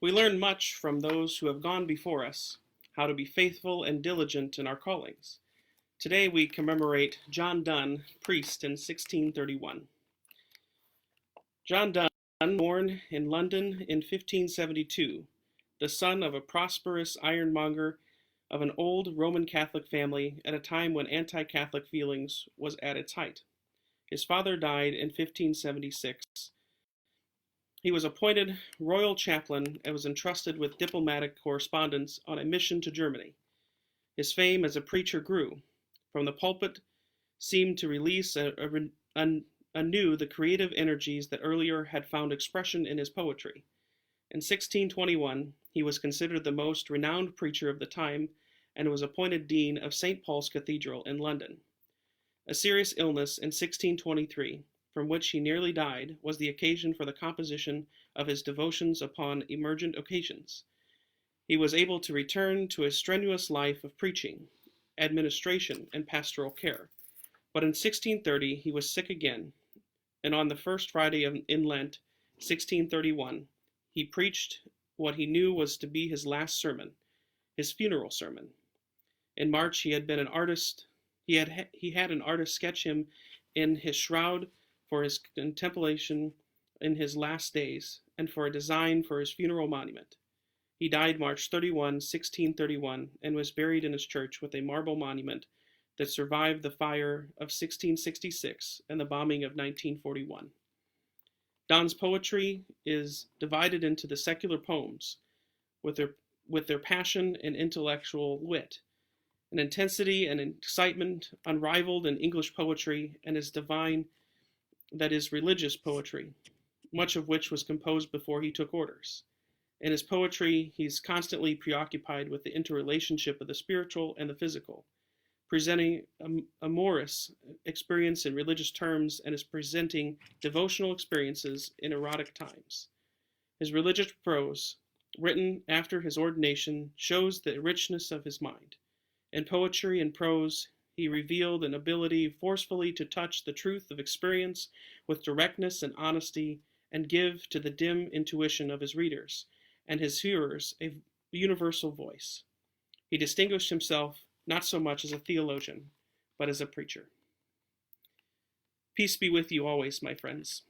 We learn much from those who have gone before us, how to be faithful and diligent in our callings. Today we commemorate John Donne, priest in 1631. John Donne, born in London in 1572, the son of a prosperous ironmonger of an old Roman Catholic family at a time when anti-Catholic feelings was at its height. His father died in 1576. He was appointed royal chaplain and was entrusted with diplomatic correspondence on a mission to Germany. His fame as a preacher grew. From the pulpit seemed to release anew the creative energies that earlier had found expression in his poetry. In 1621, he was considered the most renowned preacher of the time and was appointed dean of St. Paul's Cathedral in London. A serious illness in 1623, from which he nearly died, was the occasion for the composition of his devotions upon emergent occasions. He was able to return to a strenuous life of preaching, administration, and pastoral care. But in 1630 he was sick again, and on the first Friday in Lent, 1631, he preached what he knew was to be his last sermon, his funeral sermon. In March he had an artist sketch him in his shroud for his contemplation in his last days, and for a design for his funeral monument. He died March 31, 1631, and was buried in his church with a marble monument that survived the fire of 1666 and the bombing of 1941. Donne's poetry is divided into the secular poems, with their passion and intellectual wit, an intensity and excitement unrivaled in English poetry, and his divine, that is, religious poetry, much of which was composed before he took orders. In his poetry, he's constantly preoccupied with the interrelationship of the spiritual and the physical, presenting a amorous experience in religious terms, and is presenting devotional experiences in erotic times. His religious prose, written after his ordination, shows the richness of his mind. In poetry and prose, he revealed an ability forcefully to touch the truth of experience with directness and honesty, and give to the dim intuition of his readers and his hearers a universal voice. He distinguished himself not so much as a theologian, but as a preacher. Peace be with you always, my friends.